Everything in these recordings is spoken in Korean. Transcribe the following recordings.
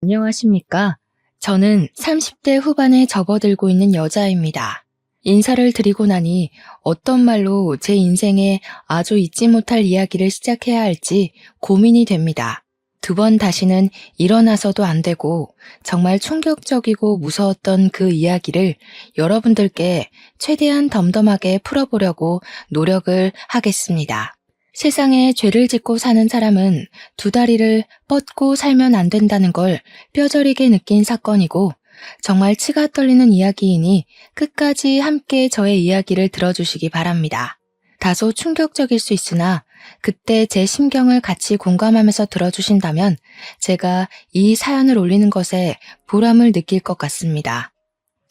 안녕하십니까? 저는 30대 후반에 접어들고 있는 여자입니다. 인사를 드리고 나니 어떤 말로 제 인생에 아주 잊지 못할 이야기를 시작해야 할지 고민이 됩니다. 두 번 다시는 일어나서도 안 되고 정말 충격적이고 무서웠던 그 이야기를 여러분들께 최대한 덤덤하게 풀어보려고 노력을 하겠습니다. 세상에 죄를 짓고 사는 사람은 두 다리를 뻗고 살면 안 된다는 걸 뼈저리게 느낀 사건이고 정말 치가 떨리는 이야기이니 끝까지 함께 저의 이야기를 들어주시기 바랍니다. 다소 충격적일 수 있으나 그때 제 심경을 같이 공감하면서 들어주신다면 제가 이 사연을 올리는 것에 보람을 느낄 것 같습니다.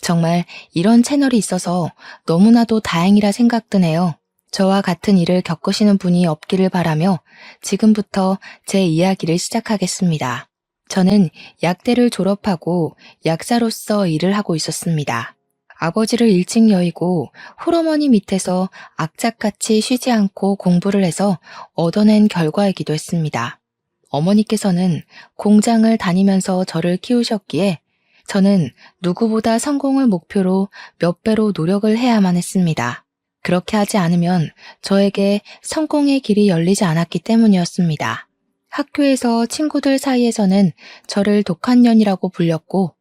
정말 이런 채널이 있어서 너무나도 다행이라 생각드네요. 저와 같은 일을 겪으시는 분이 없기를 바라며 지금부터 제 이야기를 시작하겠습니다. 저는 약대를 졸업하고 약사로서 일을 하고 있었습니다. 아버지를 일찍 여의고 홀어머니 밑에서 악착같이 쉬지 않고 공부를 해서 얻어낸 결과이기도 했습니다. 어머니께서는 공장을 다니면서 저를 키우셨기에 저는 누구보다 성공을 목표로 몇 배로 노력을 해야만 했습니다. 그렇게 하지 않으면 저에게 성공의 길이 열리지 않았기 때문이었습니다. 학교에서 친구들 사이에서는 저를 독한 년이라고 불렸고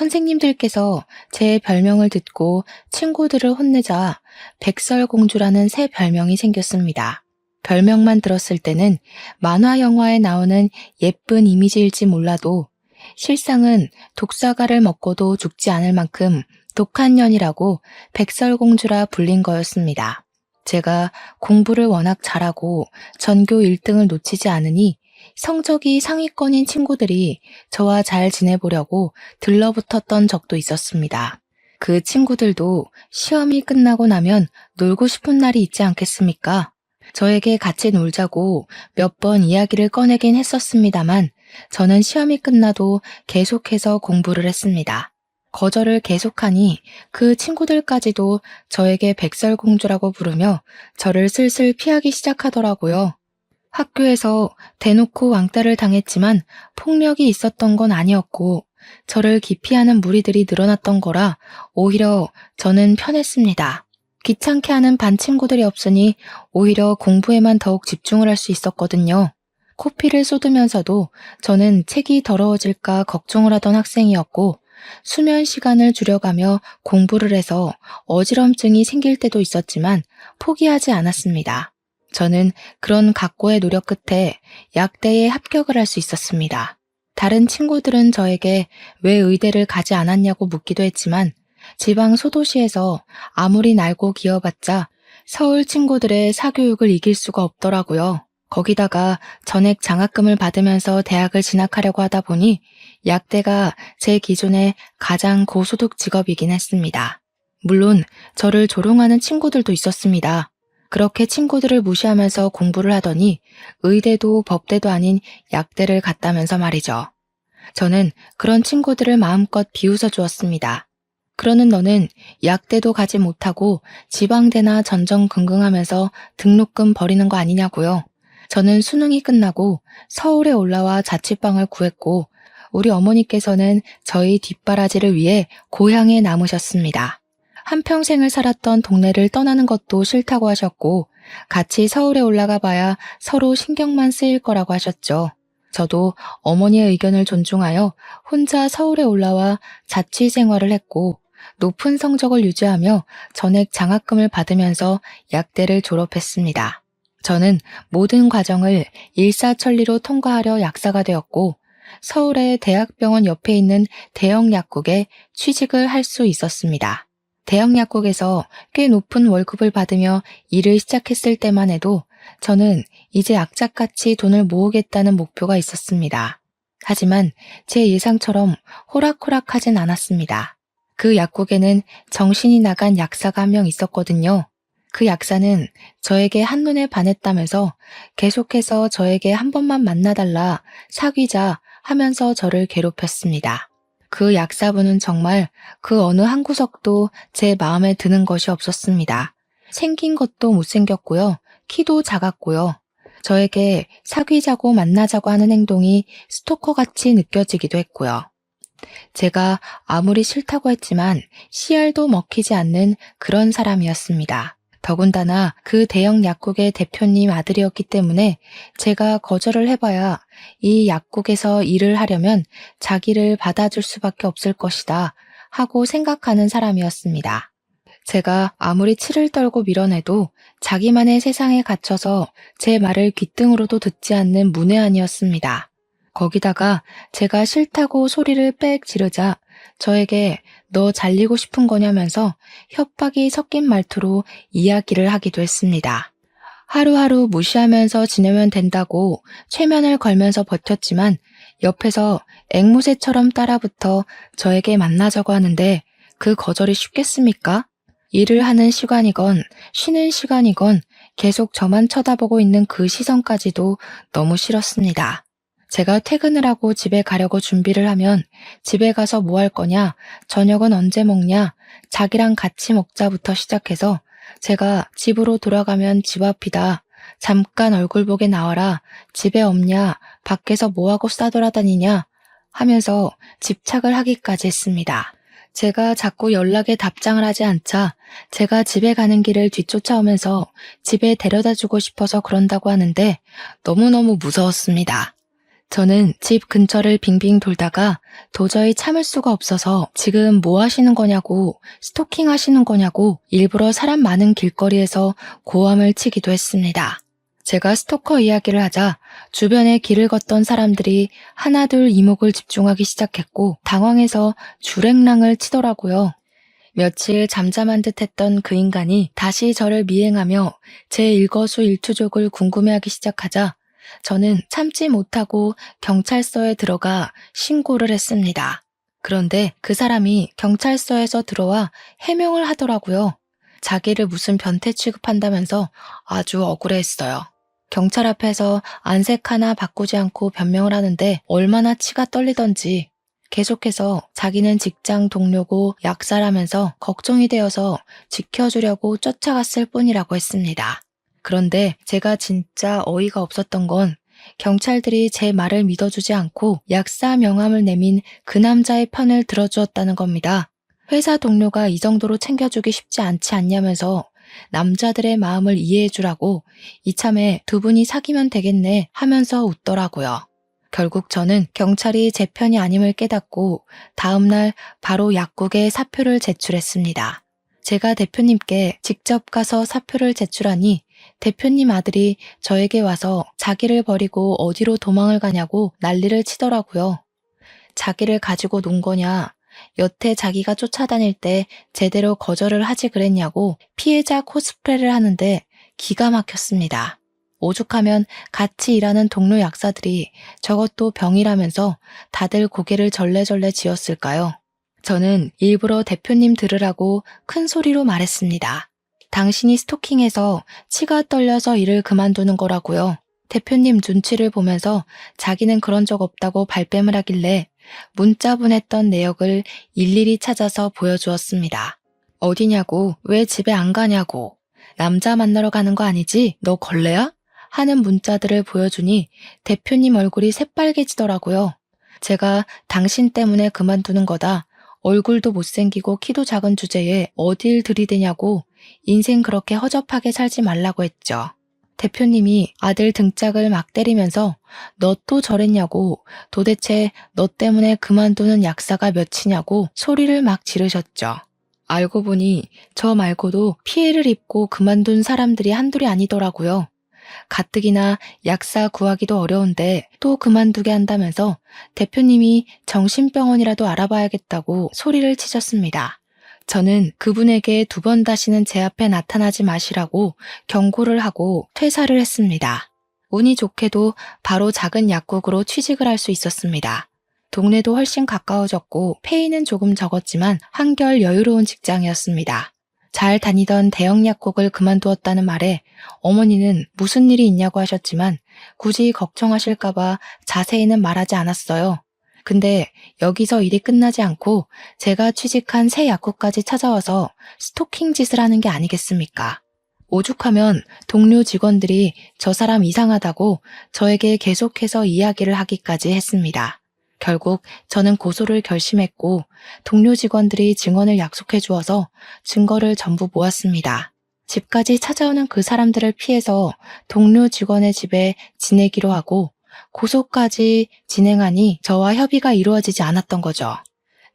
선생님들께서 제 별명을 듣고 친구들을 혼내자 백설공주라는 새 별명이 생겼습니다. 별명만 들었을 때는 만화 영화에 나오는 예쁜 이미지일지 몰라도 실상은 독사과를 먹고도 죽지 않을 만큼 독한 년이라고 백설공주라 불린 거였습니다. 제가 공부를 워낙 잘하고 전교 1등을 놓치지 않으니 성적이 상위권인 친구들이 저와 잘 지내보려고 들러붙었던 적도 있었습니다. 그 친구들도 시험이 끝나고 나면 놀고 싶은 날이 있지 않겠습니까? 저에게 같이 놀자고 몇 번 이야기를 꺼내긴 했었습니다만 저는 시험이 끝나도 계속해서 공부를 했습니다. 거절을 계속하니 그 친구들까지도 저에게 백설공주라고 부르며 저를 슬슬 피하기 시작하더라고요. 학교에서 대놓고 왕따를 당했지만 폭력이 있었던 건 아니었고 저를 기피하는 무리들이 늘어났던 거라 오히려 저는 편했습니다. 귀찮게 하는 반 친구들이 없으니 오히려 공부에만 더욱 집중을 할 수 있었거든요. 코피를 쏟으면서도 저는 책이 더러워질까 걱정을 하던 학생이었고 수면 시간을 줄여가며 공부를 해서 어지럼증이 생길 때도 있었지만 포기하지 않았습니다. 저는 그런 각고의 노력 끝에 약대에 합격을 할 수 있었습니다. 다른 친구들은 저에게 왜 의대를 가지 않았냐고 묻기도 했지만 지방 소도시에서 아무리 날고 기어봤자 서울 친구들의 사교육을 이길 수가 없더라고요. 거기다가 전액 장학금을 받으면서 대학을 진학하려고 하다 보니 약대가 제 기준에 가장 고소득 직업이긴 했습니다. 물론 저를 조롱하는 친구들도 있었습니다. 그렇게 친구들을 무시하면서 공부를 하더니 의대도 법대도 아닌 약대를 갔다면서 말이죠. 저는 그런 친구들을 마음껏 비웃어 주었습니다. 그러는 너는 약대도 가지 못하고 지방대나 전전긍긍하면서 등록금 버리는 거 아니냐고요. 저는 수능이 끝나고 서울에 올라와 자취방을 구했고 우리 어머니께서는 저희 뒷바라지를 위해 고향에 남으셨습니다. 한평생을 살았던 동네를 떠나는 것도 싫다고 하셨고 같이 서울에 올라가 봐야 서로 신경만 쓰일 거라고 하셨죠. 저도 어머니의 의견을 존중하여 혼자 서울에 올라와 자취 생활을 했고 높은 성적을 유지하며 전액 장학금을 받으면서 약대를 졸업했습니다. 저는 모든 과정을 일사천리로 통과하려 약사가 되었고 서울의 대학병원 옆에 있는 대형 약국에 취직을 할 수 있었습니다. 대형 약국에서 꽤 높은 월급을 받으며 일을 시작했을 때만 해도 저는 이제 악착같이 돈을 모으겠다는 목표가 있었습니다. 하지만 제 예상처럼 호락호락하진 않았습니다. 그 약국에는 정신이 나간 약사가 한 명 있었거든요. 그 약사는 저에게 한눈에 반했다면서 계속해서 저에게 한 번만 만나달라, 사귀자 하면서 저를 괴롭혔습니다. 그 약사분은 정말 그 어느 한 구석도 제 마음에 드는 것이 없었습니다. 생긴 것도 못생겼고요. 키도 작았고요. 저에게 사귀자고 만나자고 하는 행동이 스토커같이 느껴지기도 했고요. 제가 아무리 싫다고 했지만 씨알도 먹히지 않는 그런 사람이었습니다. 더군다나 그 대형 약국의 대표님 아들이었기 때문에 제가 거절을 해봐야 이 약국에서 일을 하려면 자기를 받아줄 수밖에 없을 것이다 하고 생각하는 사람이었습니다. 제가 아무리 치를 떨고 밀어내도 자기만의 세상에 갇혀서 제 말을 귓등으로도 듣지 않는 문외한이었습니다. 거기다가 제가 싫다고 소리를 빽 지르자 저에게 너 잘리고 싶은 거냐면서 협박이 섞인 말투로 이야기를 하기도 했습니다. 하루하루 무시하면서 지내면 된다고 최면을 걸면서 버텼지만 옆에서 앵무새처럼 따라붙어 저에게 만나자고 하는데 그 거절이 쉽겠습니까? 일을 하는 시간이건 쉬는 시간이건 계속 저만 쳐다보고 있는 그 시선까지도 너무 싫었습니다. 제가 퇴근을 하고 집에 가려고 준비를 하면 집에 가서 뭐 할 거냐, 저녁은 언제 먹냐, 자기랑 같이 먹자부터 시작해서 제가 집으로 돌아가면 집 앞이다, 잠깐 얼굴 보게 나와라, 집에 없냐, 밖에서 뭐하고 싸돌아다니냐 하면서 집착을 하기까지 했습니다. 제가 자꾸 연락에 답장을 하지 않자 제가 집에 가는 길을 뒤쫓아오면서 집에 데려다 주고 싶어서 그런다고 하는데 너무너무 무서웠습니다. 저는 집 근처를 빙빙 돌다가 도저히 참을 수가 없어서 지금 뭐 하시는 거냐고, 스토킹 하시는 거냐고 일부러 사람 많은 길거리에서 고함을 치기도 했습니다. 제가 스토커 이야기를 하자 주변에 길을 걷던 사람들이 하나둘 이목을 집중하기 시작했고 당황해서 주랭랑을 치더라고요. 며칠 잠잠한 듯 했던 그 인간이 다시 저를 미행하며 제 일거수일투족을 궁금해하기 시작하자 저는 참지 못하고 경찰서에 들어가 신고를 했습니다. 그런데 그 사람이 경찰서에서 들어와 해명을 하더라고요. 자기를 무슨 변태 취급한다면서 아주 억울해했어요. 경찰 앞에서 안색 하나 바꾸지 않고 변명을 하는데 얼마나 치가 떨리던지 계속해서 자기는 직장 동료고 약사라면서 걱정이 되어서 지켜주려고 쫓아갔을 뿐이라고 했습니다. 그런데 제가 진짜 어이가 없었던 건 경찰들이 제 말을 믿어주지 않고 약사 명함을 내민 그 남자의 편을 들어주었다는 겁니다. 회사 동료가 이 정도로 챙겨주기 쉽지 않지 않냐면서 남자들의 마음을 이해해주라고 이참에 두 분이 사귀면 되겠네 하면서 웃더라고요. 결국 저는 경찰이 제 편이 아님을 깨닫고 다음날 바로 약국에 사표를 제출했습니다. 제가 대표님께 직접 가서 사표를 제출하니 대표님 아들이 저에게 와서 자기를 버리고 어디로 도망을 가냐고 난리를 치더라고요. 자기를 가지고 논 거냐, 여태 자기가 쫓아다닐 때 제대로 거절을 하지 그랬냐고 피해자 코스프레를 하는데 기가 막혔습니다. 오죽하면 같이 일하는 동료 약사들이 저것도 병이라면서 다들 고개를 절레절레 지었을까요? 저는 일부러 대표님 들으라고 큰 소리로 말했습니다. 당신이 스토킹해서 치가 떨려서 일을 그만두는 거라고요. 대표님 눈치를 보면서 자기는 그런 적 없다고 발뺌을 하길래 문자 보냈던 내역을 일일이 찾아서 보여주었습니다. 어디냐고, 왜 집에 안 가냐고, 남자 만나러 가는 거 아니지? 너 걸레야? 하는 문자들을 보여주니 대표님 얼굴이 새빨개지더라고요. 제가 당신 때문에 그만두는 거다. 얼굴도 못생기고 키도 작은 주제에 어딜 들이대냐고 인생 그렇게 허접하게 살지 말라고 했죠. 대표님이 아들 등짝을 막 때리면서 너 또 저랬냐고, 도대체 너 때문에 그만두는 약사가 몇이냐고 소리를 막 지르셨죠. 알고 보니 저 말고도 피해를 입고 그만둔 사람들이 한둘이 아니더라고요. 가뜩이나 약사 구하기도 어려운데 또 그만두게 한다면서 대표님이 정신병원이라도 알아봐야겠다고 소리를 치셨습니다. 저는 그분에게 두 번 다시는 제 앞에 나타나지 마시라고 경고를 하고 퇴사를 했습니다. 운이 좋게도 바로 작은 약국으로 취직을 할 수 있었습니다. 동네도 훨씬 가까워졌고 페이는 조금 적었지만 한결 여유로운 직장이었습니다. 잘 다니던 대형 약국을 그만두었다는 말에 어머니는 무슨 일이 있냐고 하셨지만 굳이 걱정하실까봐 자세히는 말하지 않았어요. 근데 여기서 일이 끝나지 않고 제가 취직한 새 약국까지 찾아와서 스토킹 짓을 하는 게 아니겠습니까? 오죽하면 동료 직원들이 저 사람 이상하다고 저에게 계속해서 이야기를 하기까지 했습니다. 결국 저는 고소를 결심했고 동료 직원들이 증언을 약속해 주어서 증거를 전부 모았습니다. 집까지 찾아오는 그 사람들을 피해서 동료 직원의 집에 지내기로 하고 고소까지 진행하니 저와 협의가 이루어지지 않았던 거죠.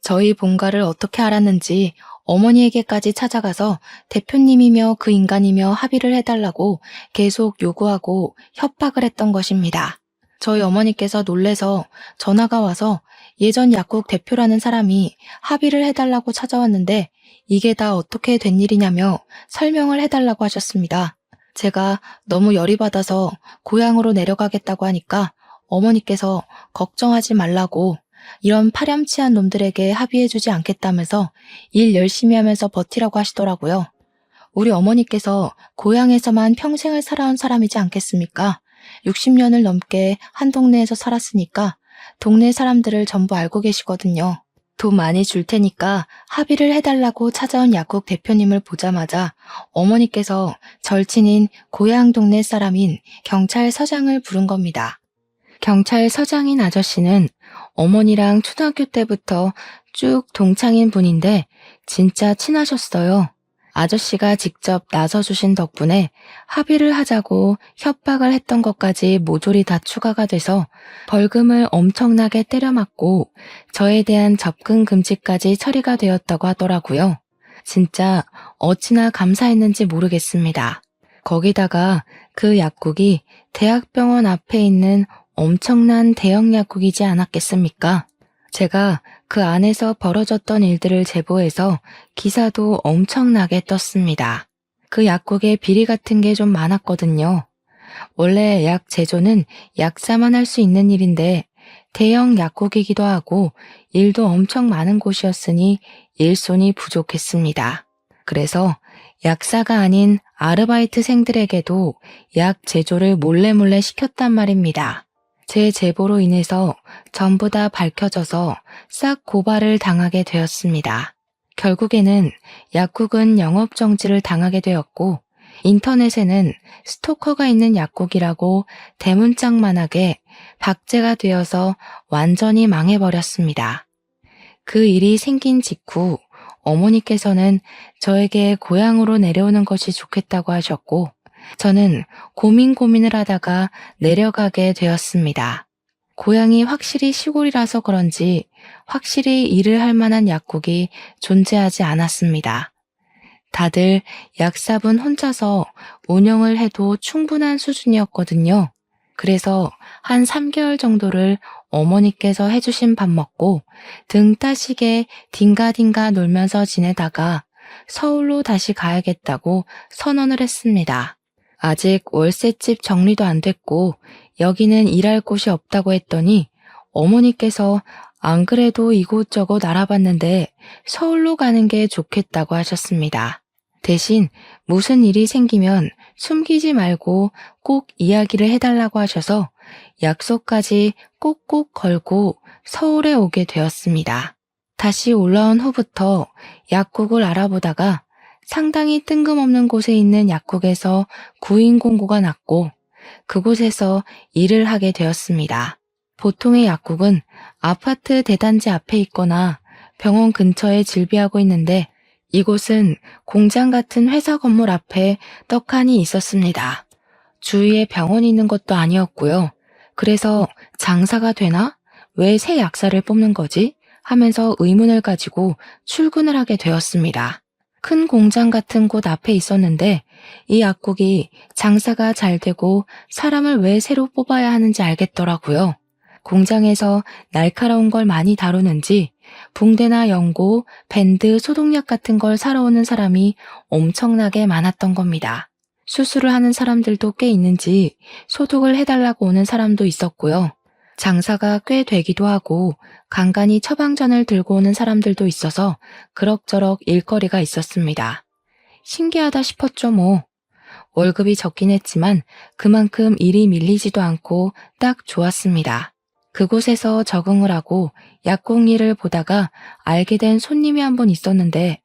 저희 본가를 어떻게 알았는지 어머니에게까지 찾아가서 대표님이며 그 인간이며 합의를 해달라고 계속 요구하고 협박을 했던 것입니다. 저희 어머니께서 놀래서 전화가 와서 예전 약국 대표라는 사람이 합의를 해달라고 찾아왔는데 이게 다 어떻게 된 일이냐며 설명을 해달라고 하셨습니다. 제가 너무 열이 받아서 고향으로 내려가겠다고 하니까 어머니께서 걱정하지 말라고 이런 파렴치한 놈들에게 합의해주지 않겠다면서 일 열심히 하면서 버티라고 하시더라고요. 우리 어머니께서 고향에서만 평생을 살아온 사람이지 않겠습니까? 60년을 넘게 한 동네에서 살았으니까 동네 사람들을 전부 알고 계시거든요. 돈 많이 줄 테니까 합의를 해달라고 찾아온 약국 대표님을 보자마자 어머니께서 절친인 고향 동네 사람인 경찰서장을 부른 겁니다. 경찰서장인 아저씨는 어머니랑 초등학교 때부터 쭉 동창인 분인데 진짜 친하셨어요. 아저씨가 직접 나서주신 덕분에 합의를 하자고 협박을 했던 것까지 모조리 다 추가가 돼서 벌금을 엄청나게 때려맞고 저에 대한 접근 금지까지 처리가 되었다고 하더라고요. 진짜 어찌나 감사했는지 모르겠습니다. 거기다가 그 약국이 대학병원 앞에 있는 엄청난 대형 약국이지 않았겠습니까? 제가 그 안에서 벌어졌던 일들을 제보해서 기사도 엄청나게 떴습니다. 그 약국에 비리 같은 게 좀 많았거든요. 원래 약 제조는 약사만 할 수 있는 일인데 대형 약국이기도 하고 일도 엄청 많은 곳이었으니 일손이 부족했습니다. 그래서 약사가 아닌 아르바이트생들에게도 약 제조를 몰래 시켰단 말입니다. 제 제보로 인해서 전부 다 밝혀져서 싹 고발을 당하게 되었습니다. 결국에는 약국은 영업정지를 당하게 되었고 인터넷에는 스토커가 있는 약국이라고 대문짝만하게 박제가 되어서 완전히 망해버렸습니다. 그 일이 생긴 직후 어머니께서는 저에게 고향으로 내려오는 것이 좋겠다고 하셨고 저는 고민을 하다가 내려가게 되었습니다. 고향이 확실히 시골이라서 그런지 확실히 일을 할 만한 약국이 존재하지 않았습니다. 다들 약사분 혼자서 운영을 해도 충분한 수준이었거든요. 그래서 한 3개월 정도를 어머니께서 해주신 밥 먹고 등 따시게 딩가딩가 놀면서 지내다가 서울로 다시 가야겠다고 선언을 했습니다. 아직 월세집 정리도 안 됐고 여기는 일할 곳이 없다고 했더니 어머니께서 안 그래도 이곳저곳 알아봤는데 서울로 가는 게 좋겠다고 하셨습니다. 대신 무슨 일이 생기면 숨기지 말고 꼭 이야기를 해달라고 하셔서 약속까지 꼭꼭 걸고 서울에 오게 되었습니다. 다시 올라온 후부터 약국을 알아보다가 상당히 뜬금없는 곳에 있는 약국에서 구인 공고가 났고 그곳에서 일을 하게 되었습니다. 보통의 약국은 아파트 대단지 앞에 있거나 병원 근처에 질비하고 있는데 이곳은 공장 같은 회사 건물 앞에 떡하니 있었습니다. 주위에 병원이 있는 것도 아니었고요. 그래서 장사가 되나? 왜 새 약사를 뽑는 거지? 하면서 의문을 가지고 출근을 하게 되었습니다. 큰 공장 같은 곳 앞에 있었는데 이 약국이 장사가 잘 되고 사람을 왜 새로 뽑아야 하는지 알겠더라고요. 공장에서 날카로운 걸 많이 다루는지 붕대나 연고, 밴드, 소독약 같은 걸 사러 오는 사람이 엄청나게 많았던 겁니다. 수술을 하는 사람들도 꽤 있는지 소독을 해달라고 오는 사람도 있었고요. 장사가 꽤 되기도 하고 간간히 처방전을 들고 오는 사람들도 있어서 그럭저럭 일거리가 있었습니다. 신기하다 싶었죠 뭐. 월급이 적긴 했지만 그만큼 일이 밀리지도 않고 딱 좋았습니다. 그곳에서 적응을 하고 약국 일을 보다가 알게 된 손님이 한 분 있었는데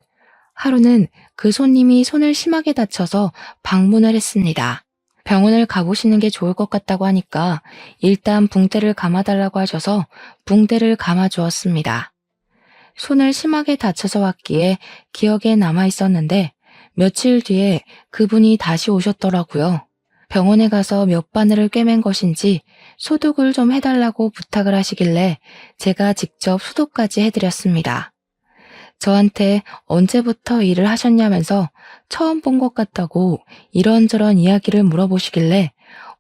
하루는 그 손님이 손을 심하게 다쳐서 방문을 했습니다. 병원을 가보시는 게 좋을 것 같다고 하니까 일단 붕대를 감아달라고 하셔서 붕대를 감아주었습니다. 손을 심하게 다쳐서 왔기에 기억에 남아 있었는데 며칠 뒤에 그분이 다시 오셨더라고요. 병원에 가서 몇 바늘을 꿰맨 것인지 소독을 좀 해달라고 부탁을 하시길래 제가 직접 소독까지 해드렸습니다. 저한테 언제부터 일을 하셨냐면서 처음 본 것 같다고 이런저런 이야기를 물어보시길래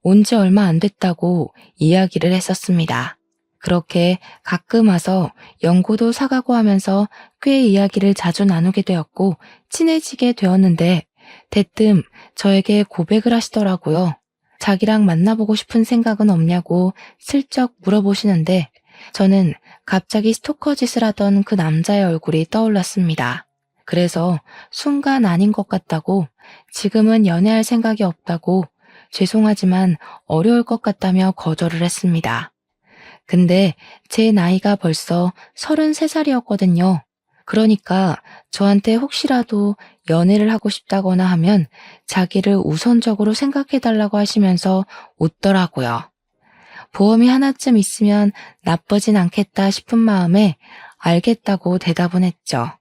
온 지 얼마 안 됐다고 이야기를 했었습니다. 그렇게 가끔 와서 연고도 사가고 하면서 꽤 이야기를 자주 나누게 되었고 친해지게 되었는데 대뜸 저에게 고백을 하시더라고요. 자기랑 만나보고 싶은 생각은 없냐고 슬쩍 물어보시는데 저는 갑자기 스토커 짓을 하던 그 남자의 얼굴이 떠올랐습니다. 그래서 순간 아닌 것 같다고 지금은 연애할 생각이 없다고 죄송하지만 어려울 것 같다며 거절을 했습니다. 근데 제 나이가 벌써 33살이었거든요. 그러니까 저한테 혹시라도 연애를 하고 싶다거나 하면 자기를 우선적으로 생각해달라고 하시면서 웃더라고요. 보험이 하나쯤 있으면 나쁘진 않겠다 싶은 마음에 알겠다고 대답은 했죠.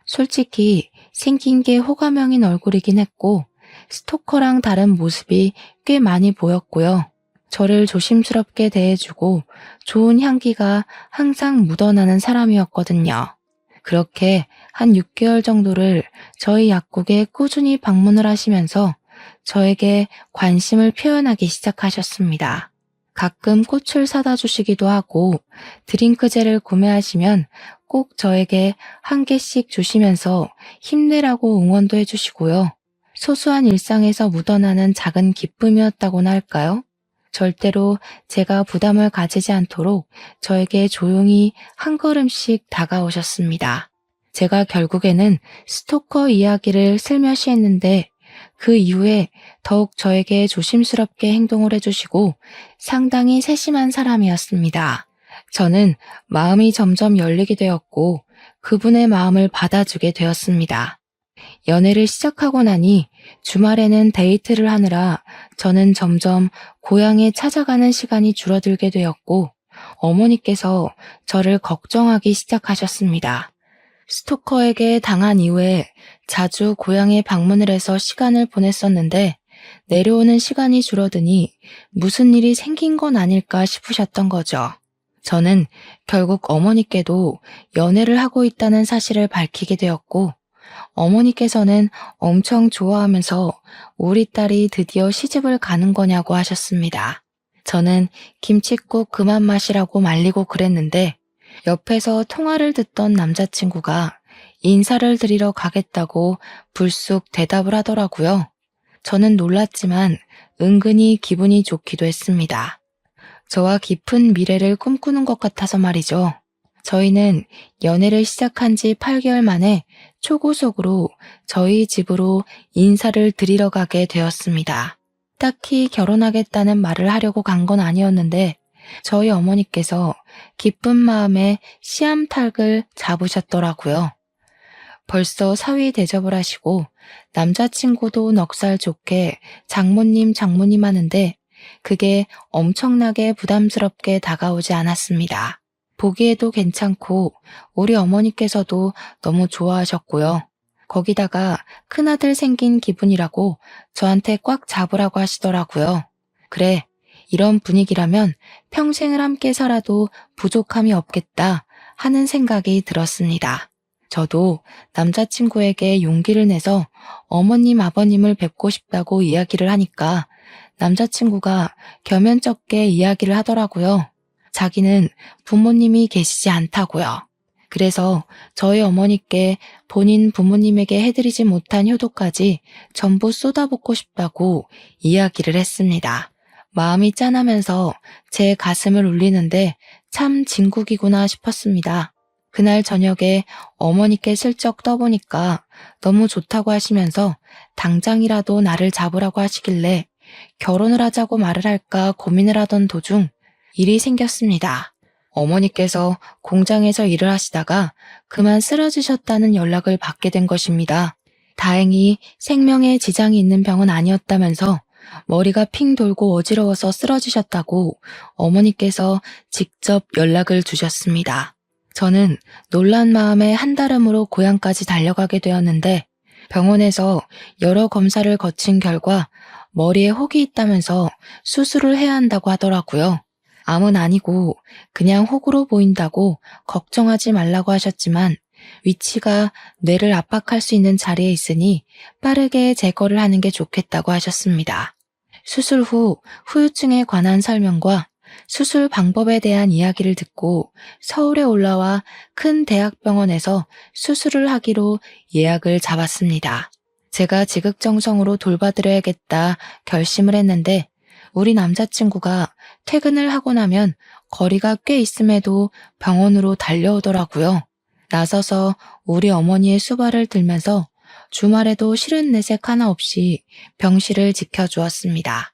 솔직히 생긴 게 호감형인 얼굴이긴 했고 스토커랑 다른 모습이 꽤 많이 보였고요. 저를 조심스럽게 대해주고 좋은 향기가 항상 묻어나는 사람이었거든요. 그렇게 한 6개월 정도를 저희 약국에 꾸준히 방문을 하시면서 저에게 관심을 표현하기 시작하셨습니다. 가끔 꽃을 사다 주시기도 하고 드링크젤을 구매하시면 꼭 저에게 한 개씩 주시면서 힘내라고 응원도 해주시고요. 소소한 일상에서 묻어나는 작은 기쁨이었다고나 할까요? 절대로 제가 부담을 가지지 않도록 저에게 조용히 한 걸음씩 다가오셨습니다. 제가 결국에는 스토커 이야기를 슬며시 했는데 그 이후에 더욱 저에게 조심스럽게 행동을 해주시고 상당히 세심한 사람이었습니다. 저는 마음이 점점 열리게 되었고 그분의 마음을 받아주게 되었습니다. 연애를 시작하고 나니 주말에는 데이트를 하느라 저는 점점 고향에 찾아가는 시간이 줄어들게 되었고 어머니께서 저를 걱정하기 시작하셨습니다. 스토커에게 당한 이후에 자주 고향에 방문을 해서 시간을 보냈었는데 내려오는 시간이 줄어드니 무슨 일이 생긴 건 아닐까 싶으셨던 거죠. 저는 결국 어머니께도 연애를 하고 있다는 사실을 밝히게 되었고 어머니께서는 엄청 좋아하면서 우리 딸이 드디어 시집을 가는 거냐고 하셨습니다. 저는 김칫국 그만 마시라고 말리고 그랬는데 옆에서 통화를 듣던 남자친구가 인사를 드리러 가겠다고 불쑥 대답을 하더라고요. 저는 놀랐지만 은근히 기분이 좋기도 했습니다. 저와 깊은 미래를 꿈꾸는 것 같아서 말이죠. 저희는 연애를 시작한 지 8개월 만에 초고속으로 저희 집으로 인사를 드리러 가게 되었습니다. 딱히 결혼하겠다는 말을 하려고 간 건 아니었는데 저희 어머니께서 기쁜 마음에 씨암탉을 잡으셨더라고요. 벌써 사위 대접을 하시고 남자친구도 넉살 좋게 장모님 하는데 그게 엄청나게 부담스럽게 다가오지 않았습니다. 보기에도 괜찮고 우리 어머니께서도 너무 좋아하셨고요. 거기다가 큰아들 생긴 기분이라고 저한테 꽉 잡으라고 하시더라고요. 그래, 이런 분위기라면 평생을 함께 살아도 부족함이 없겠다 하는 생각이 들었습니다. 저도 남자친구에게 용기를 내서 어머님, 아버님을 뵙고 싶다고 이야기를 하니까 남자친구가 겸연쩍게 이야기를 하더라고요. 자기는 부모님이 계시지 않다고요. 그래서 저희 어머니께 본인 부모님에게 해드리지 못한 효도까지 전부 쏟아붓고 싶다고 이야기를 했습니다. 마음이 짠하면서 제 가슴을 울리는데 참 진국이구나 싶었습니다. 그날 저녁에 어머니께 슬쩍 떠보니까 너무 좋다고 하시면서 당장이라도 나를 잡으라고 하시길래 결혼을 하자고 말을 할까 고민을 하던 도중 일이 생겼습니다. 어머니께서 공장에서 일을 하시다가 그만 쓰러지셨다는 연락을 받게 된 것입니다. 다행히 생명에 지장이 있는 병은 아니었다면서 머리가 핑 돌고 어지러워서 쓰러지셨다고 어머니께서 직접 연락을 주셨습니다. 저는 놀란 마음에 한달음으로 고향까지 달려가게 되었는데 병원에서 여러 검사를 거친 결과 머리에 혹이 있다면서 수술을 해야 한다고 하더라고요. 암은 아니고 그냥 혹으로 보인다고 걱정하지 말라고 하셨지만 위치가 뇌를 압박할 수 있는 자리에 있으니 빠르게 제거를 하는 게 좋겠다고 하셨습니다. 수술 후 후유증에 관한 설명과 수술 방법에 대한 이야기를 듣고 서울에 올라와 큰 대학병원에서 수술을 하기로 예약을 잡았습니다. 제가 지극정성으로 돌봐드려야겠다 결심을 했는데 우리 남자친구가 퇴근을 하고 나면 거리가 꽤 있음에도 병원으로 달려오더라고요. 나서서 우리 어머니의 수발을 들면서 주말에도 싫은 내색 하나 없이 병실을 지켜주었습니다.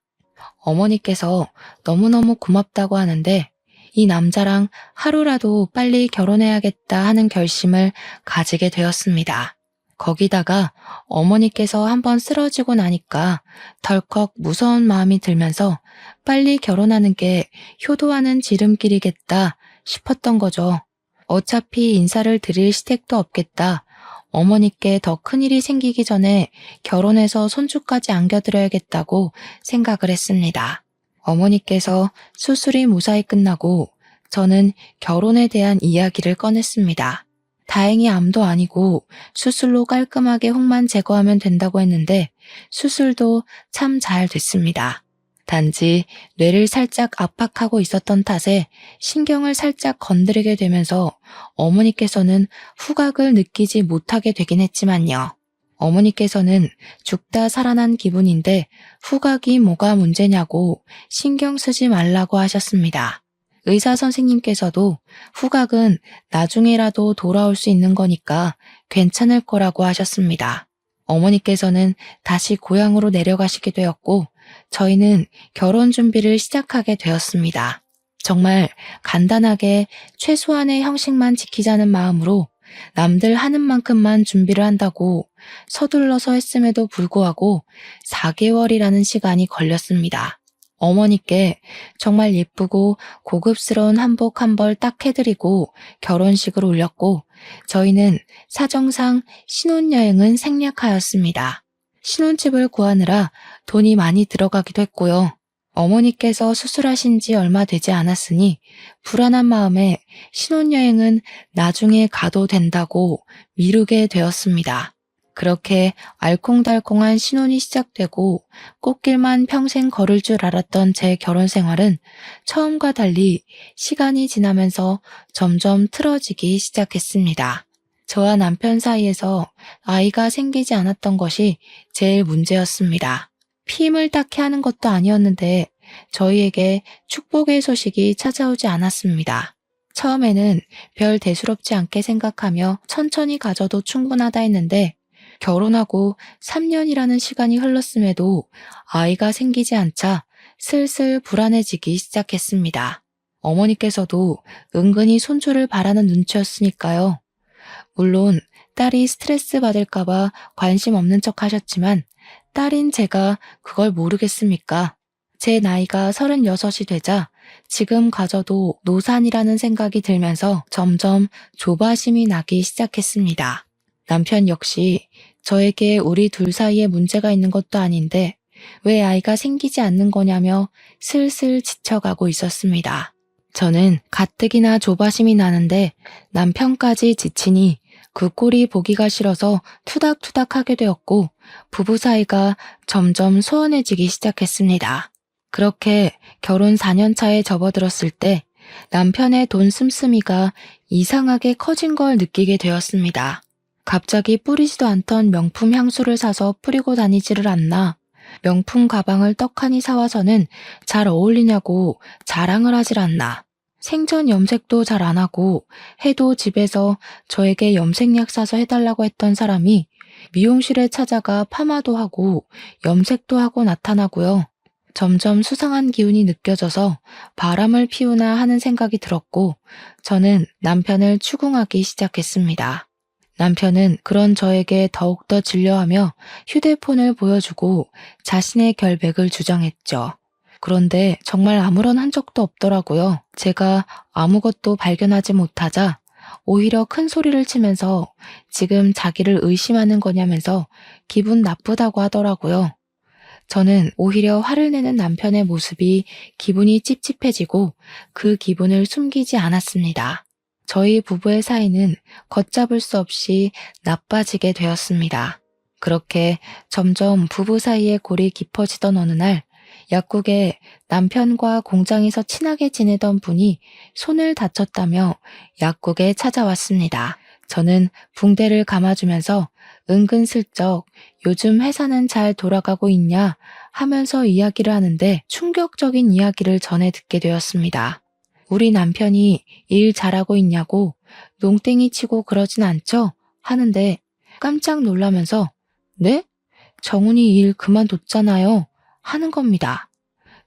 어머니께서 너무너무 고맙다고 하는데 이 남자랑 하루라도 빨리 결혼해야겠다 하는 결심을 가지게 되었습니다. 거기다가 어머니께서 한번 쓰러지고 나니까 덜컥 무서운 마음이 들면서 빨리 결혼하는 게 효도하는 지름길이겠다 싶었던 거죠. 어차피 인사를 드릴 시댁도 없겠다. 어머니께 더 큰일이 생기기 전에 결혼해서 손주까지 안겨드려야겠다고 생각을 했습니다. 어머니께서 수술이 무사히 끝나고 저는 결혼에 대한 이야기를 꺼냈습니다. 다행히 암도 아니고 수술로 깔끔하게 혹만 제거하면 된다고 했는데 수술도 참 잘 됐습니다. 단지 뇌를 살짝 압박하고 있었던 탓에 신경을 살짝 건드리게 되면서 어머니께서는 후각을 느끼지 못하게 되긴 했지만요. 어머니께서는 죽다 살아난 기분인데 후각이 뭐가 문제냐고 신경 쓰지 말라고 하셨습니다. 의사 선생님께서도 후각은 나중에라도 돌아올 수 있는 거니까 괜찮을 거라고 하셨습니다. 어머니께서는 다시 고향으로 내려가시게 되었고 저희는 결혼 준비를 시작하게 되었습니다. 정말 간단하게 최소한의 형식만 지키자는 마음으로 남들 하는 만큼만 준비를 한다고 서둘러서 했음에도 불구하고 4개월이라는 시간이 걸렸습니다. 어머니께 정말 예쁘고 고급스러운 한복 한 벌 딱 해드리고 결혼식을 올렸고 저희는 사정상 신혼여행은 생략하였습니다. 신혼집을 구하느라 돈이 많이 들어가기도 했고요. 어머니께서 수술하신 지 얼마 되지 않았으니 불안한 마음에 신혼여행은 나중에 가도 된다고 미루게 되었습니다. 그렇게 알콩달콩한 신혼이 시작되고 꽃길만 평생 걸을 줄 알았던 제 결혼 생활은 처음과 달리 시간이 지나면서 점점 틀어지기 시작했습니다. 저와 남편 사이에서 아이가 생기지 않았던 것이 제일 문제였습니다. 피임을 딱히 하는 것도 아니었는데 저희에게 축복의 소식이 찾아오지 않았습니다. 처음에는 별 대수롭지 않게 생각하며 천천히 가져도 충분하다 했는데 결혼하고 3년이라는 시간이 흘렀음에도 아이가 생기지 않자 슬슬 불안해지기 시작했습니다. 어머니께서도 은근히 손주를 바라는 눈치였으니까요. 물론 딸이 스트레스 받을까봐 관심 없는 척 하셨지만 딸인 제가 그걸 모르겠습니까? 제 나이가 36이 되자 지금 가져도 노산이라는 생각이 들면서 점점 조바심이 나기 시작했습니다. 남편 역시 저에게 우리 둘 사이에 문제가 있는 것도 아닌데 왜 아이가 생기지 않는 거냐며 슬슬 지쳐가고 있었습니다. 저는 가뜩이나 조바심이 나는데 남편까지 지치니 그 꼴이 보기가 싫어서 투닥투닥하게 되었고 부부 사이가 점점 소원해지기 시작했습니다. 그렇게 결혼 4년 차에 접어들었을 때 남편의 돈 씀씀이가 이상하게 커진 걸 느끼게 되었습니다. 갑자기 뿌리지도 않던 명품 향수를 사서 뿌리고 다니지를 않나, 명품 가방을 떡하니 사와서는 잘 어울리냐고 자랑을 하질 않나, 생전 염색도 잘 안 하고 해도 집에서 저에게 염색약 사서 해달라고 했던 사람이 미용실에 찾아가 파마도 하고 염색도 하고 나타나고요. 점점 수상한 기운이 느껴져서 바람을 피우나 하는 생각이 들었고 저는 남편을 추궁하기 시작했습니다. 남편은 그런 저에게 더욱더 질려하며 휴대폰을 보여주고 자신의 결백을 주장했죠. 그런데 정말 아무런 흔적도 없더라고요. 제가 아무것도 발견하지 못하자 오히려 큰 소리를 치면서 지금 자기를 의심하는 거냐면서 기분 나쁘다고 하더라고요. 저는 오히려 화를 내는 남편의 모습이 기분이 찝찝해지고 그 기분을 숨기지 않았습니다. 저희 부부의 사이는 걷잡을 수 없이 나빠지게 되었습니다. 그렇게 점점 부부 사이의 골이 깊어지던 어느 날 약국에 남편과 공장에서 친하게 지내던 분이 손을 다쳤다며 약국에 찾아왔습니다. 저는 붕대를 감아주면서 은근슬쩍 요즘 회사는 잘 돌아가고 있냐 하면서 이야기를 하는데 충격적인 이야기를 전해 듣게 되었습니다. 우리 남편이 일 잘하고 있냐고 농땡이 치고 그러진 않죠? 하는데 깜짝 놀라면서 네? 정훈이 일 그만뒀잖아요. 하는 겁니다.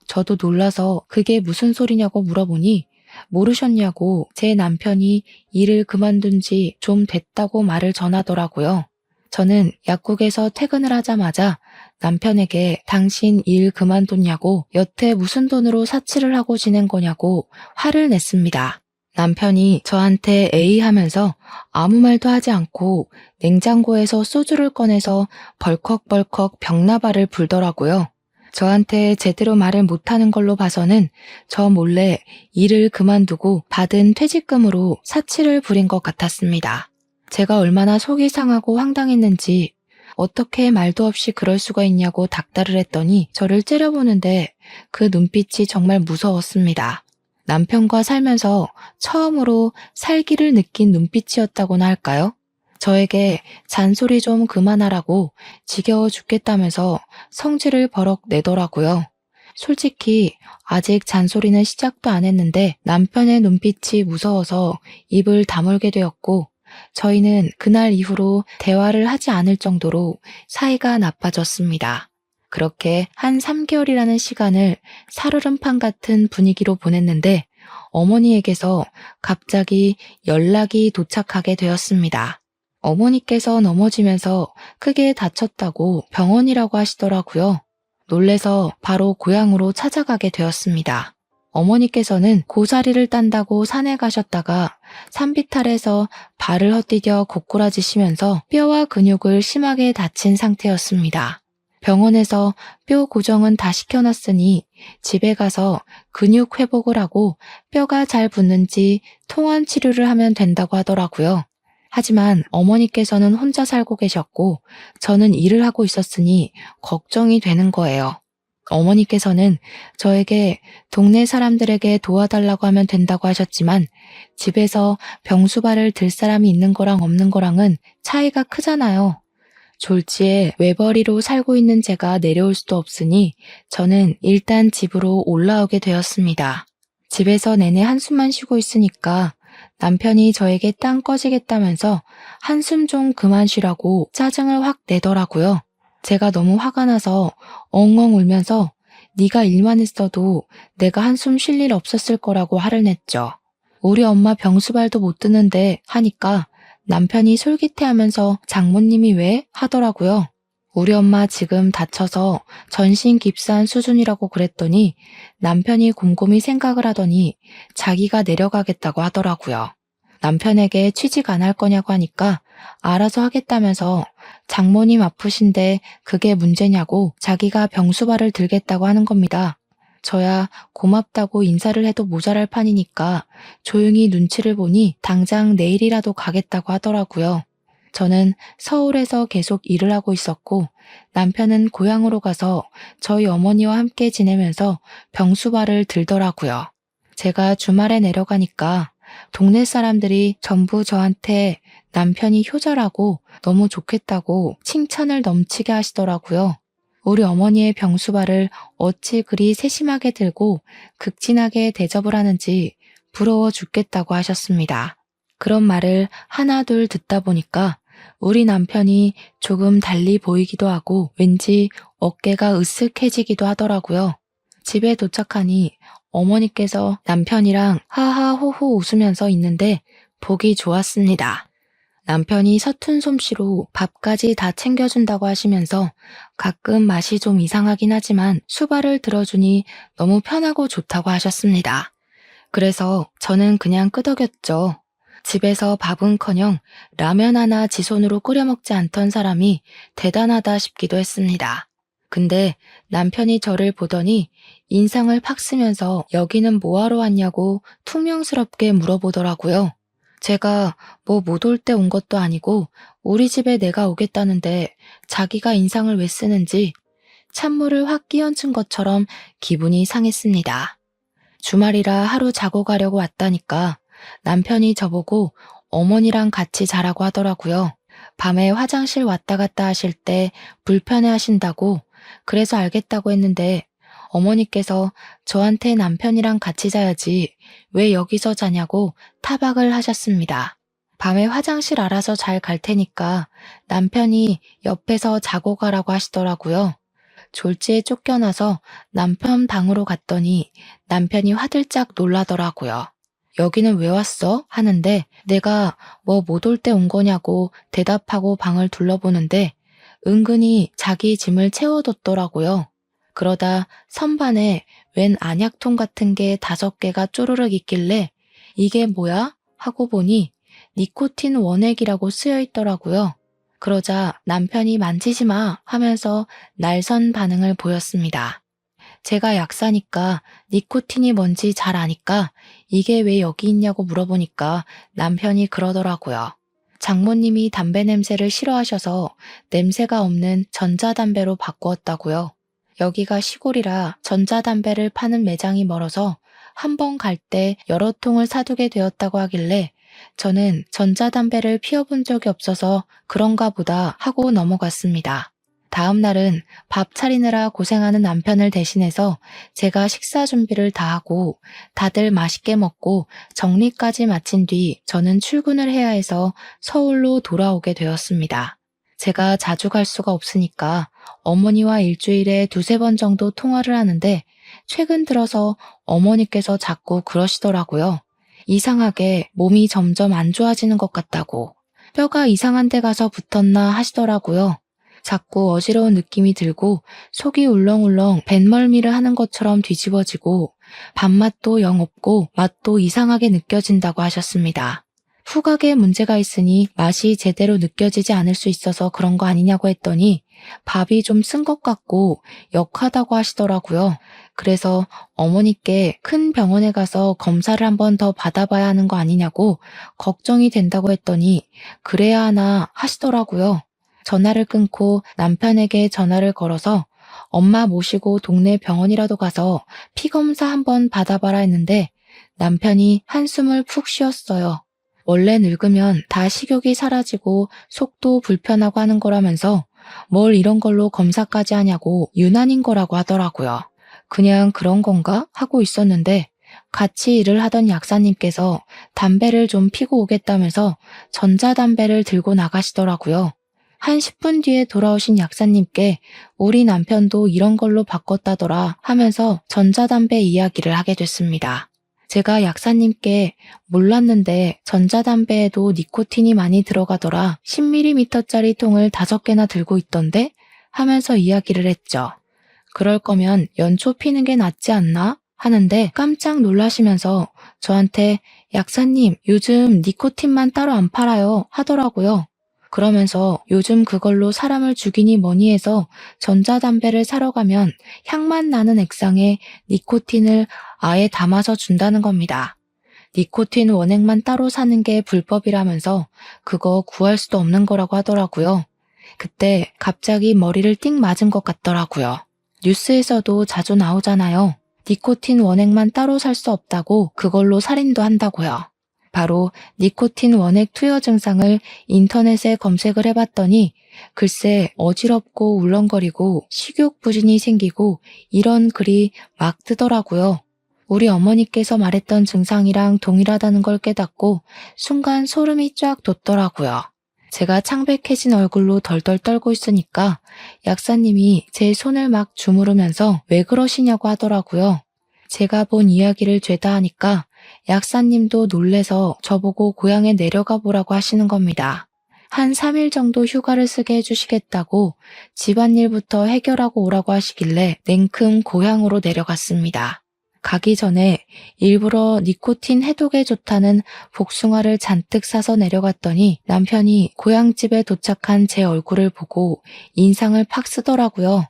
저도 놀라서 그게 무슨 소리냐고 물어보니 모르셨냐고 제 남편이 일을 그만둔 지 좀 됐다고 말을 전하더라고요. 저는 약국에서 퇴근을 하자마자 남편에게 당신 일 그만뒀냐고 여태 무슨 돈으로 사치를 하고 지낸 거냐고 화를 냈습니다. 남편이 저한테 에이 하면서 아무 말도 하지 않고 냉장고에서 소주를 꺼내서 벌컥벌컥 벽나발을 불더라고요. 저한테 제대로 말을 못하는 걸로 봐서는 저 몰래 일을 그만두고 받은 퇴직금으로 사치를 부린 것 같았습니다. 제가 얼마나 속이 상하고 황당했는지 어떻게 말도 없이 그럴 수가 있냐고 닥달을 했더니 저를 째려보는데 그 눈빛이 정말 무서웠습니다. 남편과 살면서 처음으로 살기를 느낀 눈빛이었다고나 할까요? 저에게 잔소리 좀 그만하라고 지겨워 죽겠다면서 성질을 버럭 내더라고요. 솔직히 아직 잔소리는 시작도 안 했는데 남편의 눈빛이 무서워서 입을 다물게 되었고 저희는 그날 이후로 대화를 하지 않을 정도로 사이가 나빠졌습니다. 그렇게 한 3개월이라는 시간을 살얼음판 같은 분위기로 보냈는데 어머니에게서 갑자기 연락이 도착하게 되었습니다. 어머니께서 넘어지면서 크게 다쳤다고 병원이라고 하시더라고요. 놀래서 바로 고향으로 찾아가게 되었습니다. 어머니께서는 고사리를 딴다고 산에 가셨다가 산비탈에서 발을 헛디뎌 고꾸라지시면서 뼈와 근육을 심하게 다친 상태였습니다. 병원에서 뼈 고정은 다 시켜놨으니 집에 가서 근육 회복을 하고 뼈가 잘 붙는지 통원 치료를 하면 된다고 하더라고요. 하지만 어머니께서는 혼자 살고 계셨고 저는 일을 하고 있었으니 걱정이 되는 거예요. 어머니께서는 저에게 동네 사람들에게 도와달라고 하면 된다고 하셨지만 집에서 병수발을 들 사람이 있는 거랑 없는 거랑은 차이가 크잖아요. 졸지에 외벌이로 살고 있는 제가 내려올 수도 없으니 저는 일단 집으로 올라오게 되었습니다. 집에서 내내 한숨만 쉬고 있으니까 남편이 저에게 땅 꺼지겠다면서 한숨 좀 그만 쉬라고 짜증을 확 내더라고요. 제가 너무 화가 나서 엉엉 울면서 네가 일만 했어도 내가 한숨 쉴 일 없었을 거라고 화를 냈죠. 우리 엄마 병수발도 못 드는데 하니까 남편이 솔깃해하면서 장모님이 왜? 하더라고요. 우리 엄마 지금 다쳐서 전신 깁스한 수준이라고 그랬더니 남편이 곰곰이 생각을 하더니 자기가 내려가겠다고 하더라고요. 남편에게 취직 안 할 거냐고 하니까 알아서 하겠다면서 장모님 아프신데 그게 문제냐고 자기가 병수발을 들겠다고 하는 겁니다. 저야 고맙다고 인사를 해도 모자랄 판이니까 조용히 눈치를 보니 당장 내일이라도 가겠다고 하더라고요. 저는 서울에서 계속 일을 하고 있었고 남편은 고향으로 가서 저희 어머니와 함께 지내면서 병수발을 들더라고요. 제가 주말에 내려가니까 동네 사람들이 전부 저한테 남편이 효자라고 너무 좋겠다고 칭찬을 넘치게 하시더라고요. 우리 어머니의 병수발을 어찌 그리 세심하게 들고 극진하게 대접을 하는지 부러워 죽겠다고 하셨습니다. 그런 말을 하나 둘 듣다 보니까 우리 남편이 조금 달리 보이기도 하고 왠지 어깨가 으쓱해지기도 하더라고요. 집에 도착하니 어머니께서 남편이랑 하하호호 웃으면서 있는데 보기 좋았습니다. 남편이 서툰 솜씨로 밥까지 다 챙겨준다고 하시면서 가끔 맛이 좀 이상하긴 하지만 수발을 들어주니 너무 편하고 좋다고 하셨습니다. 그래서 저는 그냥 끄덕였죠. 집에서 밥은커녕 라면 하나 지 손으로 끓여 먹지 않던 사람이 대단하다 싶기도 했습니다. 근데 남편이 저를 보더니 인상을 팍 쓰면서 여기는 뭐하러 왔냐고 퉁명스럽게 물어보더라고요. 제가 뭐 못 올 때 온 것도 아니고 우리 집에 내가 오겠다는데 자기가 인상을 왜 쓰는지 찬물을 확 끼얹은 것처럼 기분이 상했습니다. 주말이라 하루 자고 가려고 왔다니까 남편이 저보고 어머니랑 같이 자라고 하더라고요. 밤에 화장실 왔다 갔다 하실 때 불편해 하신다고 그래서 알겠다고 했는데 어머니께서 저한테 남편이랑 같이 자야지 왜 여기서 자냐고 타박을 하셨습니다. 밤에 화장실 알아서 잘 갈 테니까 남편이 옆에서 자고 가라고 하시더라고요. 졸지에 쫓겨나서 남편 방으로 갔더니 남편이 화들짝 놀라더라고요. 여기는 왜 왔어? 하는데 내가 뭐 못 올 때 온 거냐고 대답하고 방을 둘러보는데 은근히 자기 짐을 채워뒀더라고요. 그러다 선반에 웬 안약통 같은 게 5개가 쪼르륵 있길래 이게 뭐야? 하고 보니 니코틴 원액이라고 쓰여 있더라고요. 그러자 남편이 만지지 마 하면서 날선 반응을 보였습니다. 제가 약사니까 니코틴이 뭔지 잘 아니까 이게 왜 여기 있냐고 물어보니까 남편이 그러더라고요. 장모님이 담배 냄새를 싫어하셔서 냄새가 없는 전자담배로 바꾸었다고요. 여기가 시골이라 전자담배를 파는 매장이 멀어서 한 번 갈 때 여러 통을 사두게 되었다고 하길래 저는 전자담배를 피워본 적이 없어서 그런가 보다 하고 넘어갔습니다. 다음 날은 밥 차리느라 고생하는 남편을 대신해서 제가 식사 준비를 다 하고 다들 맛있게 먹고 정리까지 마친 뒤 저는 출근을 해야 해서 서울로 돌아오게 되었습니다. 제가 자주 갈 수가 없으니까 어머니와 일주일에 2~3번 정도 통화를 하는데 최근 들어서 어머니께서 자꾸 그러시더라고요. 이상하게 몸이 점점 안 좋아지는 것 같다고. 뼈가 이상한 데 가서 붙었나 하시더라고요. 자꾸 어지러운 느낌이 들고 속이 울렁울렁 뱃멀미를 하는 것처럼 뒤집어지고 밥맛도 영 없고 맛도 이상하게 느껴진다고 하셨습니다. 후각에 문제가 있으니 맛이 제대로 느껴지지 않을 수 있어서 그런 거 아니냐고 했더니 밥이 좀 쓴 것 같고 역하다고 하시더라고요. 그래서 어머니께 큰 병원에 가서 검사를 한 번 더 받아봐야 하는 거 아니냐고 걱정이 된다고 했더니 그래야 하나 하시더라고요. 전화를 끊고 남편에게 전화를 걸어서 엄마 모시고 동네 병원이라도 가서 피검사 한번 받아봐라 했는데 남편이 한숨을 푹 쉬었어요. 원래 늙으면 다 식욕이 사라지고 속도 불편하고 하는 거라면서 뭘 이런 걸로 검사까지 하냐고 유난인 거라고 하더라고요. 그냥 그런 건가? 하고 있었는데 같이 일을 하던 약사님께서 담배를 좀 피고 오겠다면서 전자담배를 들고 나가시더라고요. 한 10분 뒤에 돌아오신 약사님께 우리 남편도 이런 걸로 바꿨다더라 하면서 전자담배 이야기를 하게 됐습니다. 제가 약사님께 몰랐는데 전자담배에도 니코틴이 많이 들어가더라. 10ml짜리 통을 5개나 들고 있던데? 하면서 이야기를 했죠. 그럴 거면 연초 피는 게 낫지 않나? 하는데 깜짝 놀라시면서 저한테 약사님 요즘 니코틴만 따로 안 팔아요 하더라고요. 그러면서 요즘 그걸로 사람을 죽이니 뭐니 해서 전자담배를 사러 가면 향만 나는 액상에 니코틴을 아예 담아서 준다는 겁니다. 니코틴 원액만 따로 사는 게 불법이라면서 그거 구할 수도 없는 거라고 하더라고요. 그때 갑자기 머리를 띵 맞은 것 같더라고요. 뉴스에서도 자주 나오잖아요. 니코틴 원액만 따로 살 수 없다고 그걸로 살인도 한다고요. 바로 니코틴 원액 투여 증상을 인터넷에 검색을 해봤더니 글쎄 어지럽고 울렁거리고 식욕 부진이 생기고 이런 글이 막 뜨더라고요. 우리 어머니께서 말했던 증상이랑 동일하다는 걸 깨닫고 순간 소름이 쫙 돋더라고요. 제가 창백해진 얼굴로 덜덜 떨고 있으니까 약사님이 제 손을 막 주무르면서 왜 그러시냐고 하더라고요. 제가 본 이야기를 죄다 하니까 약사님도 놀래서 저보고 고향에 내려가 보라고 하시는 겁니다. 한 3일 정도 휴가를 쓰게 해주시겠다고 집안일부터 해결하고 오라고 하시길래 냉큼 고향으로 내려갔습니다. 가기 전에 일부러 니코틴 해독에 좋다는 복숭아를 잔뜩 사서 내려갔더니 남편이 고향집에 도착한 제 얼굴을 보고 인상을 팍 쓰더라고요.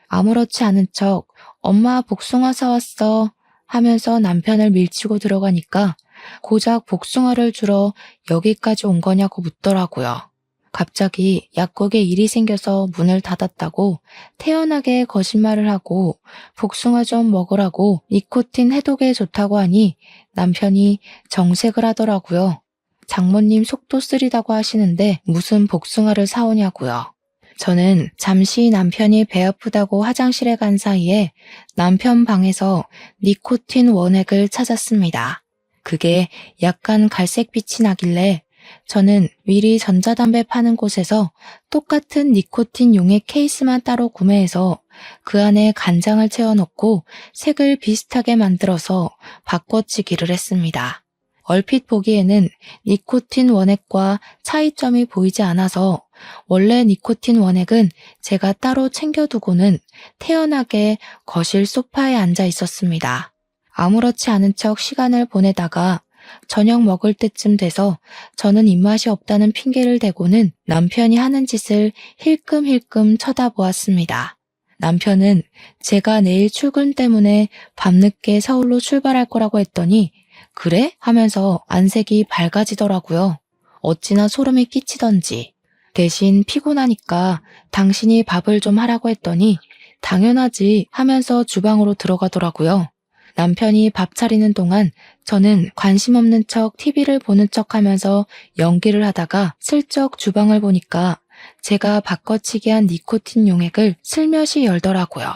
아무렇지 않은 척 엄마 복숭아 사왔어 하면서 남편을 밀치고 들어가니까 고작 복숭아를 주러 여기까지 온 거냐고 묻더라고요. 갑자기 약국에 일이 생겨서 문을 닫았다고 태연하게 거짓말을 하고 복숭아 좀 먹으라고 니코틴 해독에 좋다고 하니 남편이 정색을 하더라고요. 장모님 속도 쓰리다고 하시는데 무슨 복숭아를 사오냐고요. 저는 잠시 남편이 배 아프다고 화장실에 간 사이에 남편 방에서 니코틴 원액을 찾았습니다. 그게 약간 갈색빛이 나길래 저는 미리 전자담배 파는 곳에서 똑같은 니코틴 용액 케이스만 따로 구매해서 그 안에 간장을 채워넣고 색을 비슷하게 만들어서 바꿔치기를 했습니다. 얼핏 보기에는 니코틴 원액과 차이점이 보이지 않아서 원래 니코틴 원액은 제가 따로 챙겨두고는 태연하게 거실 소파에 앉아 있었습니다. 아무렇지 않은 척 시간을 보내다가 저녁 먹을 때쯤 돼서 저는 입맛이 없다는 핑계를 대고는 남편이 하는 짓을 힐끔힐끔 쳐다보았습니다. 남편은 제가 내일 출근 때문에 밤늦게 서울로 출발할 거라고 했더니 그래? 하면서 안색이 밝아지더라고요. 어찌나 소름이 끼치던지. 대신 피곤하니까 당신이 밥을 좀 하라고 했더니 당연하지 하면서 주방으로 들어가더라고요. 남편이 밥 차리는 동안 저는 관심 없는 척 TV를 보는 척 하면서 연기를 하다가 슬쩍 주방을 보니까 제가 바꿔치기 한 니코틴 용액을 슬며시 열더라고요.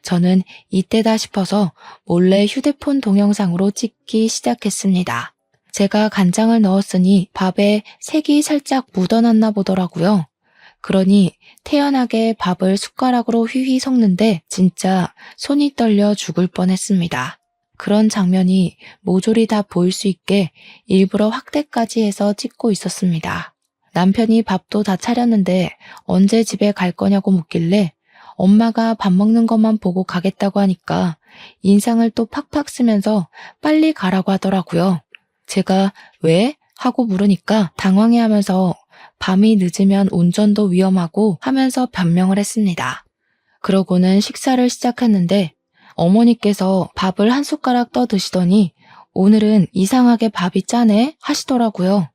저는 이때다 싶어서 몰래 휴대폰 동영상으로 찍기 시작했습니다. 제가 간장을 넣었으니 밥에 색이 살짝 묻어났나 보더라고요. 그러니 태연하게 밥을 숟가락으로 휘휘 섞는데 진짜 손이 떨려 죽을 뻔했습니다. 그런 장면이 모조리 다 보일 수 있게 일부러 확대까지 해서 찍고 있었습니다. 남편이 밥도 다 차렸는데 언제 집에 갈 거냐고 묻길래 엄마가 밥 먹는 것만 보고 가겠다고 하니까 인상을 또 팍팍 쓰면서 빨리 가라고 하더라고요. 제가 왜? 하고 물으니까 당황해하면서 밤이 늦으면 운전도 위험하고 하면서 변명을 했습니다. 그러고는 식사를 시작했는데 어머니께서 밥을 한 숟가락 떠 드시더니 오늘은 이상하게 밥이 짜네 하시더라고요.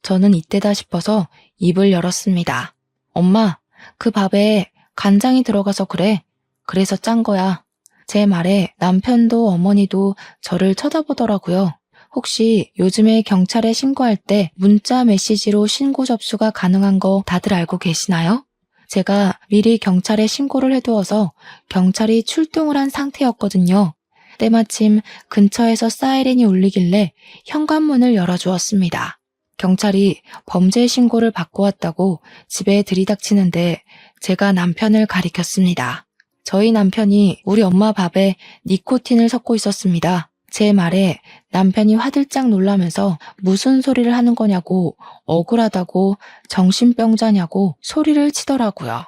저는 이때다 싶어서 입을 열었습니다. 엄마, 그 밥에 간장이 들어가서 그래. 그래서 짠 거야. 제 말에 남편도 어머니도 저를 쳐다보더라고요. 혹시 요즘에 경찰에 신고할 때 문자 메시지로 신고 접수가 가능한 거 다들 알고 계시나요? 제가 미리 경찰에 신고를 해두어서 경찰이 출동을 한 상태였거든요. 때마침 근처에서 사이렌이 울리길래 현관문을 열어주었습니다. 경찰이 범죄 신고를 받고 왔다고 집에 들이닥치는데 제가 남편을 가리켰습니다. 저희 남편이 우리 엄마 밥에 니코틴을 섞고 있었습니다. 제 말에 남편이 화들짝 놀라면서 무슨 소리를 하는 거냐고 억울하다고 정신병자냐고 소리를 치더라고요.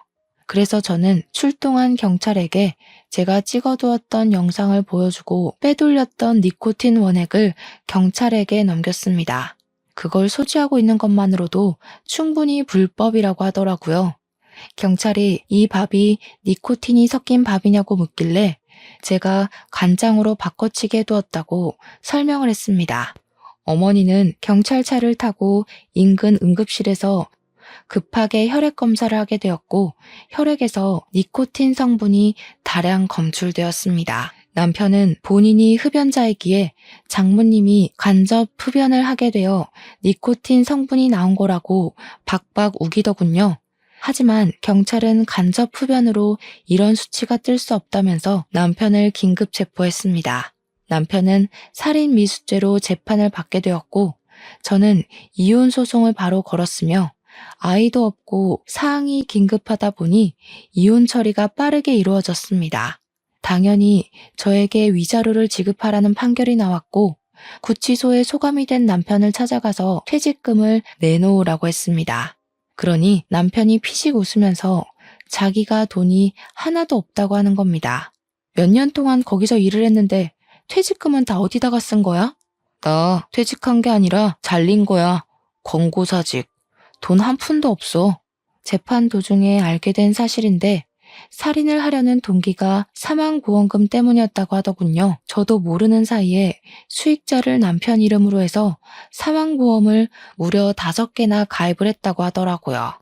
그래서 저는 출동한 경찰에게 제가 찍어두었던 영상을 보여주고 빼돌렸던 니코틴 원액을 경찰에게 넘겼습니다. 그걸 소지하고 있는 것만으로도 충분히 불법이라고 하더라고요. 경찰이 이 밥이 니코틴이 섞인 밥이냐고 묻길래 제가 간장으로 바꿔치기 해두었다고 설명을 했습니다. 어머니는 경찰차를 타고 인근 응급실에서 급하게 혈액 검사를 하게 되었고 혈액에서 니코틴 성분이 다량 검출되었습니다. 남편은 본인이 흡연자이기에 장모님이 간접 흡연을 하게 되어 니코틴 성분이 나온 거라고 박박 우기더군요. 하지만 경찰은 간접 흡연으로 이런 수치가 뜰 수 없다면서 남편을 긴급 체포했습니다. 남편은 살인 미수죄로 재판을 받게 되었고 저는 이혼 소송을 바로 걸었으며 아이도 없고 사항이 긴급하다 보니 이혼 처리가 빠르게 이루어졌습니다. 당연히 저에게 위자료를 지급하라는 판결이 나왔고 구치소에 소감이 된 남편을 찾아가서 퇴직금을 내놓으라고 했습니다. 그러니 남편이 피식 웃으면서 자기가 돈이 하나도 없다고 하는 겁니다. 몇 년 동안 거기서 일을 했는데 퇴직금은 다 어디다가 쓴 거야? 나 퇴직한 게 아니라 잘린 거야. 권고사직. 돈 한 푼도 없어. 재판 도중에 알게 된 사실인데 살인을 하려는 동기가 사망보험금 때문이었다고 하더군요. 저도 모르는 사이에 수익자를 남편 이름으로 해서 사망보험을 무려 5개나 가입을 했다고 하더라고요.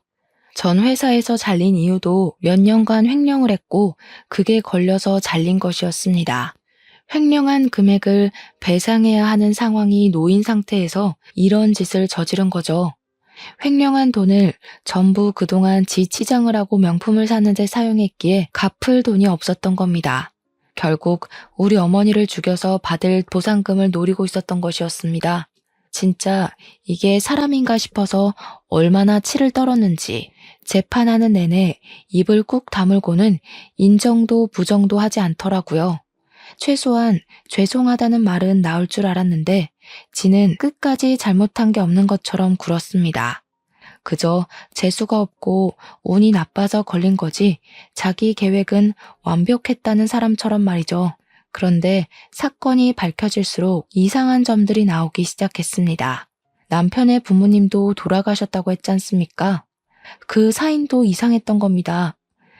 전 회사에서 잘린 이유도 몇 년간 횡령을 했고 그게 걸려서 잘린 것이었습니다. 횡령한 금액을 배상해야 하는 상황이 놓인 상태에서 이런 짓을 저지른 거죠. 횡령한 돈을 전부 그동안 지 치장을 하고 명품을 사는 데 사용했기에 갚을 돈이 없었던 겁니다. 결국 우리 어머니를 죽여서 받을 보상금을 노리고 있었던 것이었습니다. 진짜 이게 사람인가 싶어서 얼마나 치를 떨었는지 재판하는 내내 입을 꾹 다물고는 인정도 부정도 하지 않더라고요. 최소한 죄송하다는 말은 나올 줄 알았는데 지는 끝까지 잘못한 게 없는 것처럼 굴었습니다. 그저 재수가 없고 운이 나빠서 걸린 거지 자기 계획은 완벽했다는 사람처럼 말이죠. 그런데 사건이 밝혀질수록 이상한 점들이 나오기 시작했습니다. 남편의 부모님도 돌아가셨다고 했지 않습니까? 그 사인도 이상했던 겁니다.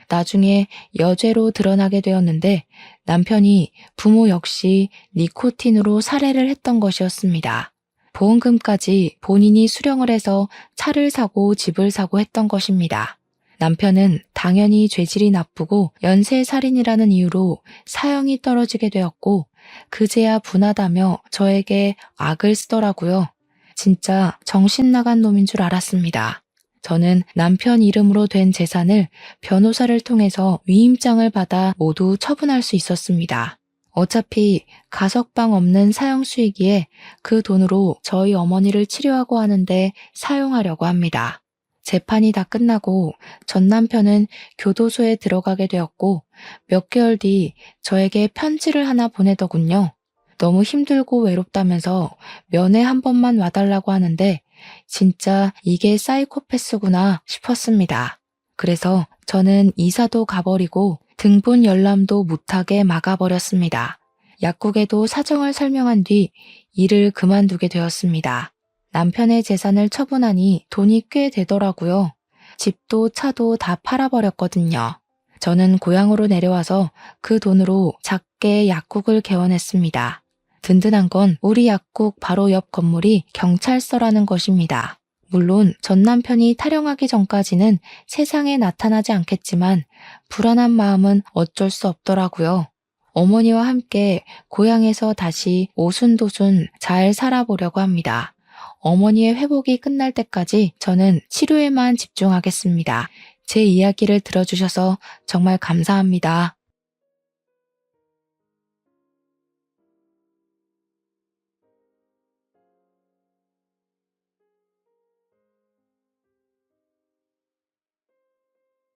나중에 여죄로 드러나게 되었는데 남편이 부모 역시 니코틴으로 살해를 했던 것이었습니다. 보험금까지 본인이 수령을 해서 차를 사고 집을 사고 했던 것입니다. 남편은 당연히 죄질이 나쁘고 연쇄살인이라는 이유로 사형이 떨어지게 되었고 그제야 분하다며 저에게 악을 쓰더라고요. 진짜 정신 나간 놈인 줄 알았습니다. 저는 남편 이름으로 된 재산을 변호사를 통해서 위임장을 받아 모두 처분할 수 있었습니다. 어차피 가석방 없는 사형수이기에 그 돈으로 저희 어머니를 치료하고 하는데 사용하려고 합니다. 재판이 다 끝나고 전 남편은 교도소에 들어가게 되었고 몇 개월 뒤 저에게 편지를 하나 보내더군요. 너무 힘들고 외롭다면서 면회 한 번만 와달라고 하는데 진짜 이게 사이코패스구나 싶었습니다. 그래서 저는 이사도 가버리고 등본 열람도 못하게 막아버렸습니다. 약국에도 사정을 설명한 뒤 일을 그만두게 되었습니다. 남편의 재산을 처분하니 돈이 꽤 되더라고요. 집도 차도 다 팔아버렸거든요. 저는 고향으로 내려와서 그 돈으로 작게 약국을 개원했습니다. 든든한 건 우리 약국 바로 옆 건물이 경찰서라는 것입니다. 물론 전 남편이 탈영하기 전까지는 세상에 나타나지 않겠지만 불안한 마음은 어쩔 수 없더라고요. 어머니와 함께 고향에서 다시 오순도순 잘 살아보려고 합니다. 어머니의 회복이 끝날 때까지 저는 치료에만 집중하겠습니다. 제 이야기를 들어주셔서 정말 감사합니다.